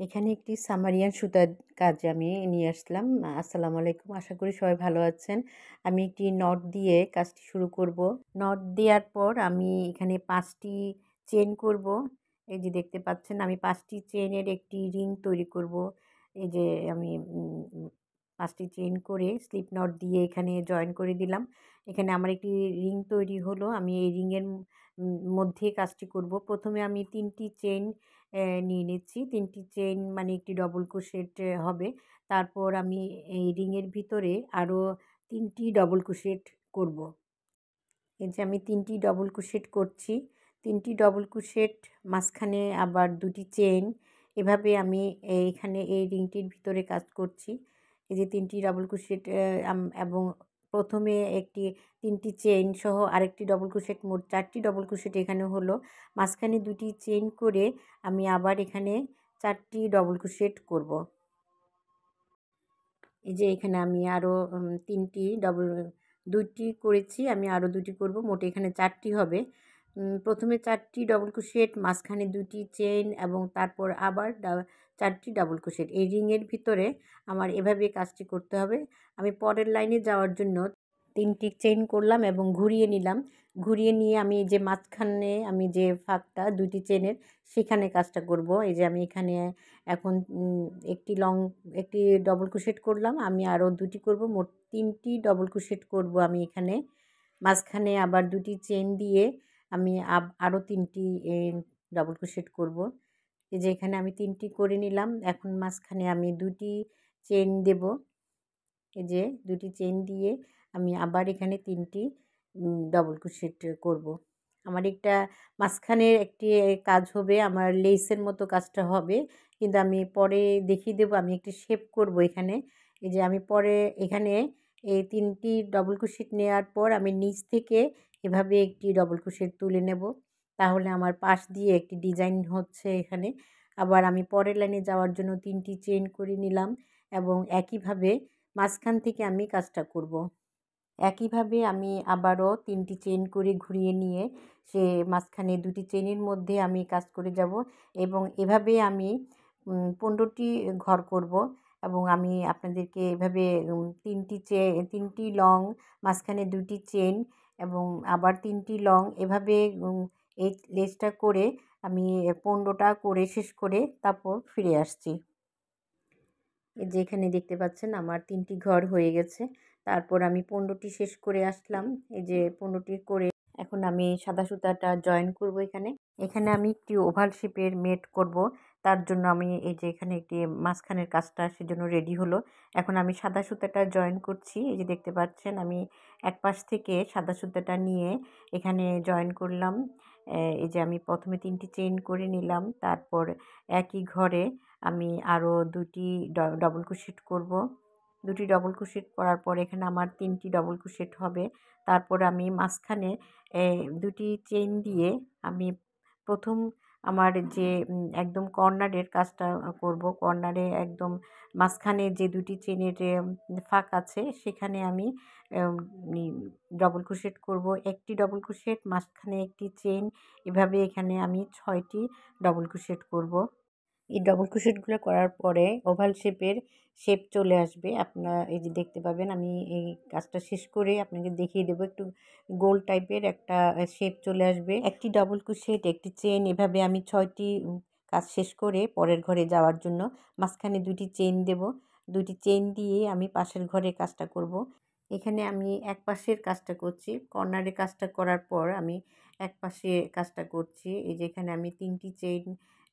এখানে একটি সামারিয়ান সুতার কাজ আমি নিয়ে আসলাম। আসসালামু আলাইকুম। আশা করি সবাই ভালো আছেন। আমি একটি নট দিয়ে কাজটি শুরু করব। নট দেওয়ার পর আমি এখানে ৫ টি চেইন করব। এই যে দেখতে পাচ্ছেন আমি ৫ টি চেইনের একটি রিং তৈরি করব। এই যে আমি ৫ টি চেইন করে স্লিপ নট দিয়ে এখানে জয়েন করে দিলাম। এখানে আমার একটি রিং তৈরি হলো। আমি এই রিংয়ের মধ্যে কাজটি করব। প্রথমে আমি ৩ টি চেইন নিয়ে নিচ্ছি। ৩ টি চেইন মানে একটি ডবল ক্রোশেট হবে। তারপর আমি এই রিংয়ের ভিতরে আরও ৩ টি ডবল ক্রোশেট করব। এই যে আমি ৩ টি ডবল ক্রোশেট করছি। ৩ টি ডবল ক্রোশেট, মাঝখানে আবার ২ টি চেইন। এভাবে আমি এইখানে এই রিংটির ভিতরে কাজ করছি। এই যে ৩ টি ডবল ক্রোশেট এবং প্রথমে একটি ৩ টি চেইন সহ আরেকটি ডবল ক্রোশেট, মোট ৪ টি ডবল ক্রোশেট এখানে হলো। মাঝখানে ২ টি চেইন করে আমি আবার এখানে ৪ টি ডবল ক্রোশেট করব। এই যে এখানে আমি আরও ৩ টি ২ টি করেছি, আমি আরও ২ টি করব। মোট এখানে ৪ টি হবে। প্রথমে ৪ টি ডবল ক্রোশেট, মাঝখানে ২ টি চেইন এবং তারপর আবার ৪ টি ডবল ক্রোশেট। এই রিংয়ের ভিতরে আমার এভাবে কাজটি করতে হবে। আমি পরের লাইনে যাওয়ার জন্য ৩ টি চেইন করলাম এবং ঘুরিয়ে নিলাম। ঘুরিয়ে নিয়ে আমি যে মাঝখানে আমি যে ফাঁকটা ২ টি চেইনের, সেখানে কাজটা করব। এই যে আমি এখানে এখন একটি ডবল ক্রোশেট করলাম, আমি আরও ২ টি করব। মোট ৩ টি ডবল ক্রোশেট করব আমি এখানে। মাঝখানে আবার ২ টি চেইন দিয়ে আমি আরও ৩ টি ডবল ক্রোশেট করব। এই যে এখানে আমি ৩ টি করে নিলাম। এখন মাঝখানে আমি ২ টি চেইন দেব। এই যে ২ টি চেইন দিয়ে আমি আবার এখানে ৩ টি ডবল ক্রোশেট করব। আমার একটা মাঝখানে একটি কাজ হবে, আমার লেসের মতো কাজটা হবে, কিন্তু আমি পরে দেখিয়ে দেবো। আমি একটি শেপ করব এখানে। এই যে আমি পরে এখানে এই ৩ টি ডবল ক্রোশেট নেওয়ার পর আমি নিচ থেকে এভাবে একটি ডবল ক্রোশেট তুলে নেব। তাহলে আমার পাশ দিয়ে একটি ডিজাইন হচ্ছে এখানে। আবার আমি পরের লাইনে যাওয়ার জন্য ৩ টি চেইন করে নিলাম এবং একইভাবে মাঝখান থেকে আমি কাজটা করব। একইভাবে আমি আবারও ৩ টি চেইন করে ঘুরিয়ে নিয়ে সে মাঝখানে ২ টি চেইনের মধ্যে আমি কাজ করে যাব এবং এভাবে আমি ১৫ টি ঘর করব এবং আমি আপনাদেরকে এভাবে ৩ টি লং, মাঝখানে ২ টি চেইন এবং আবার ৩ টি লং, এভাবে এই লেসটা করে আমি ১৫টা করে শেষ করে তারপর ফিরে আসছি। এই যে এখানে দেখতে পাচ্ছেন আমার ৩ টি ঘর হয়ে গেছে। তারপর আমি ১৫টি শেষ করে আসলাম। এই যে ১৫টি করে এখন আমি সাদা সুতাটা জয়েন করব এখানে। এখানে আমি একটি ওভাল শেপের মেট করব। তার জন্য আমি এই যে এখানে একটি মাঝখানের কাজটা সেজন্য রেডি হলো। এখন আমি সাদা সুতাটা জয়েন করছি। এই যে দেখতে পাচ্ছেন আমি এক পাশ থেকে সাদা সুতাটা নিয়ে এখানে জয়েন করলাম। এই যে আমি প্রথমে ৩ টি চেইন করে নিলাম। তারপর একই ঘরে আমি আরও ২ টি ডবল ক্রোশেট করব। ২ টি ডবল ক্রোশেট করার পর এখানে আমার ৩ টি ডবল ক্রোশেট হবে। তারপর আমি মাঝখানে ২ টি চেইন দিয়ে আমি প্রথম আমার যে একদম কর্নারের কাজটা করব। কর্নারে একদম মাঝখানে যে ২ টি চেইনের ফাঁক আছে সেখানে আমি ডবল ক্রোশেট করব। একটি ডবল ক্রোশেট, মাঝখানে একটি চেইন, এভাবে এখানে আমি ৬ টি ডবল ক্রোশেট করব। এই ডবল ক্রোশেটগুলো করার পরে ওভাল শেপ চলে আসবে। আপনারা এই যে দেখতে পাবেন। আমি এই কাজটা শেষ করে আপনাকে দেখিয়ে দেবো। একটু গোল টাইপের একটা শেপ চলে আসবে। একটি ডবল ক্রোশেট, একটি চেইন, এভাবে আমি ৬টি কাজ শেষ করে পরের ঘরে যাওয়ার জন্য মাঝখানে ২ টি চেইন দেব। ২ টি চেইন দিয়ে আমি পাশের ঘরে কাজটা করব। এখানে আমি এক পাশের কাজটা করছি। কর্নারের কাজটা করার পর আমি এক পাশে কাজটা করছি। এই যে এখানে আমি ৩ টি চেইন,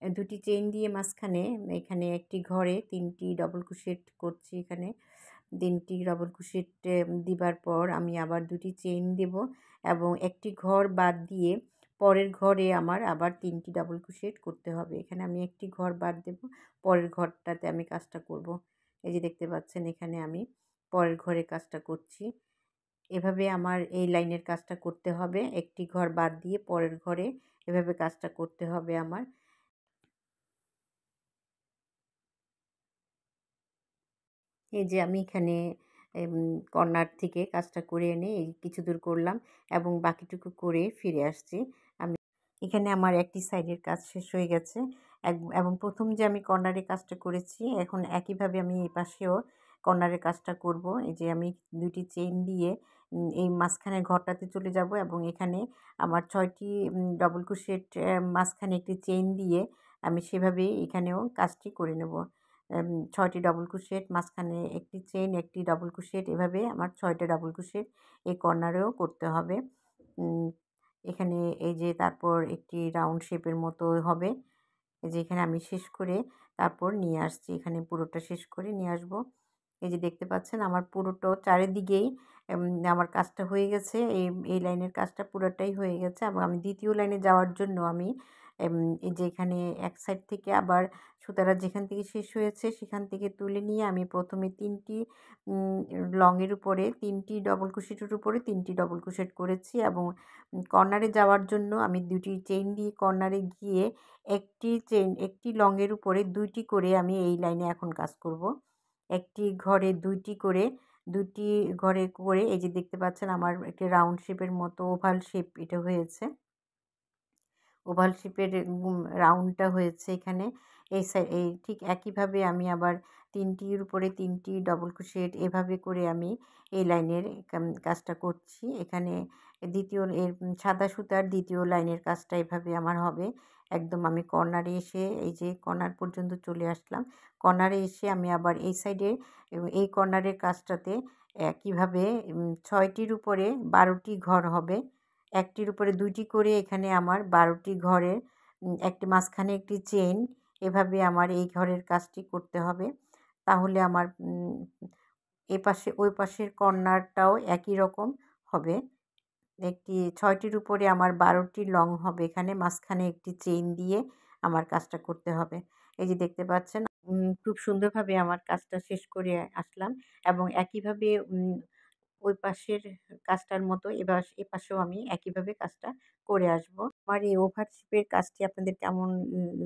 ২ টি চেইন দিয়ে মাঝখানে এখানে একটি ঘরে ৩ টি ডবল ক্রোশেট করছি। এখানে ৩ টি ডবল ক্রোশেট দিবার পর আমি আবার ২ টি চেইন দেব এবং একটি ঘর বাদ দিয়ে পরের ঘরে আমার আবার ৩ টি ডবল ক্রোশেট করতে হবে। এখানে আমি একটি ঘর বাদ দেব, পরের ঘরটাতে আমি কাজটা করব। এই যে দেখতে পাচ্ছেন এখানে আমি পরের ঘরে কাজটা করছি। এভাবে আমার এই লাইনের কাজটা করতে হবে। একটি ঘর বাদ দিয়ে পরের ঘরে এভাবে কাজটা করতে হবে আমার। এই যে আমি এখানে কর্নার থেকে কাজটা করে এনে এই কিছু দূর করলাম এবং বাকিটুকু করে ফিরে আসছি। আমি এখানে আমার একটি সাইডের কাজ শেষ হয়ে গেছে। এবং প্রথম যে আমি কর্নারের কাজটা করেছি এখন একইভাবে আমি এই পাশেও কর্নারের কাজটা করব। এই যে আমি 2টি চেইন দিয়ে এই মাঝখানের ঘরটাতে চলে যাব এবং এখানে আমার 6টি ডবল ক্রোশেট মাঝখানে একটি চেইন দিয়ে আমি সেভাবেই এখানেও কাজটি করে নেব। 6টি ডবল ক্রোশেট মাঝখানে একটি চেইন, একটি ডবল ক্রোশেট, এভাবে আমার 6টা ডবল ক্রোশেট এই কর্নারেও করতে হবে। এখানে এই যে তারপর একটি রাউন্ড শেপের মতো হবে। এই যে এখানে আমি শেষ করে তারপর নিয়ে আসছি, এখানে পুরোটা শেষ করে নিয়ে আসব। এই যে দেখতে পাচ্ছেন আমার পুরোটা চারিদিকেই আমার কাজটা হয়ে গেছে। এই লাইনের কাজটা পুরোটাই হয়ে গেছে এবং আমি দ্বিতীয় লাইনে যাওয়ার জন্য আমি এই যে এখানে এক সাইড থেকে আবার সুতাটা যেখান থেকে শেষ হয়েছে সেখান থেকে তুলে নিয়ে আমি প্রথমে 3টি লংয়ের উপরে 3টি ডবল ক্রোশেটের উপরে 3টি ডবল ক্রোশেট করেছি এবং কর্নারে যাওয়ার জন্য আমি 2টি চেইন দিয়ে কর্নারে গিয়ে একটি লংয়ের উপরে 2টি করে আমি এই লাইনে এখন কাজ করব। একটি ঘরে 2টি করে 2টি ঘরে করে এই যে দেখতে পাচ্ছেন আমার একটা রাউন্ড শেপের মতো ওভাল শেপ এটা হয়েছে। ওভাল শেপের রাউন্ডটা হয়েছে এখানে। এই ঠিক একইভাবে আমি আবার 3টির উপরে 3টি ডবল ক্রোশেট এভাবে করে আমি এই লাইনের কাজটা করছি। এখানে সাদা সুতার 2য় লাইনের কাজটা এভাবে আমার হবে। একদম আমি কর্নারে এসে এই যে কর্নার পর্যন্ত চলে আসলাম। কর্নারে এসে আমি আবার এই সাইডে এই কর্নারের কাজটাতে একইভাবে 6টির উপরে 12টি ঘর হবে। একটির উপরে 2টি করে এখানে আমার 12টি ঘরের একটি মাঝখানে একটি চেইন, এভাবে আমার এই ঘরের কাজটি করতে হবে। তাহলে আমার এপাশে ওই পাশের কর্নারটাও একই রকম হবে। 6টির উপরে আমার 12টি লং হবে, এখানে মাঝখানে একটি চেইন দিয়ে আমার কাজটা করতে হবে। এই যে দেখতে পাচ্ছেন খুব সুন্দরভাবে আমার কাজটা শেষ করে আসলাম এবং একইভাবে ওই পাশের কাজটার মতো এপাশেও আমি একইভাবে কাজটা করে আসব। আমার এই ওভারশিপের কাজটি আপনাদের কেমন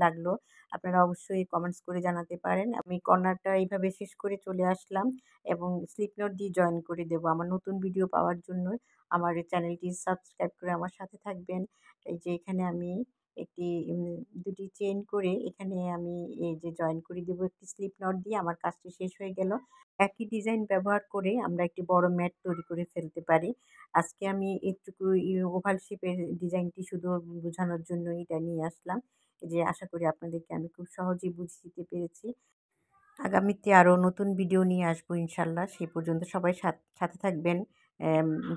লাগলো আপনারা অবশ্যই কমেন্টস করে জানাতে পারেন। আমি কর্নারটা এইভাবে শেষ করে চলে আসলাম এবং স্লিপ নট দিয়ে জয়েন করে দেব। আমার নতুন ভিডিও পাওয়ার জন্য আমার চ্যানেলটি সাবস্ক্রাইব করে আমার সাথে থাকবেন। এই যে এখানে আমি একটি 2টি চেইন করে এখানে আমি এই যে জয়েন করে দেব একটি স্লিপ নট দিয়ে। আমার কাজটি শেষ হয়ে গেল। একই ডিজাইন ব্যবহার করে আমরা একটি বড় ম্যাট তৈরি করে ফেলতে পারি। আজকে আমি এইটুকু ওভাল শেপের ডিজাইনটি শুধু বোঝানোর জন্য এটা নিয়ে আসলাম। যে আশা করি আপনাদেরকে আমি খুব সহজেই বুঝিয়ে দিতে পেরেছি। আগামীতে আরও নতুন ভিডিও নিয়ে আসবো ইনশাল্লাহ। সেই পর্যন্ত সবাই সাথে থাকবেন,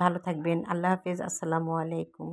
ভালো থাকবেন। আল্লাহ হাফেজ। আসসালামু আলাইকুম।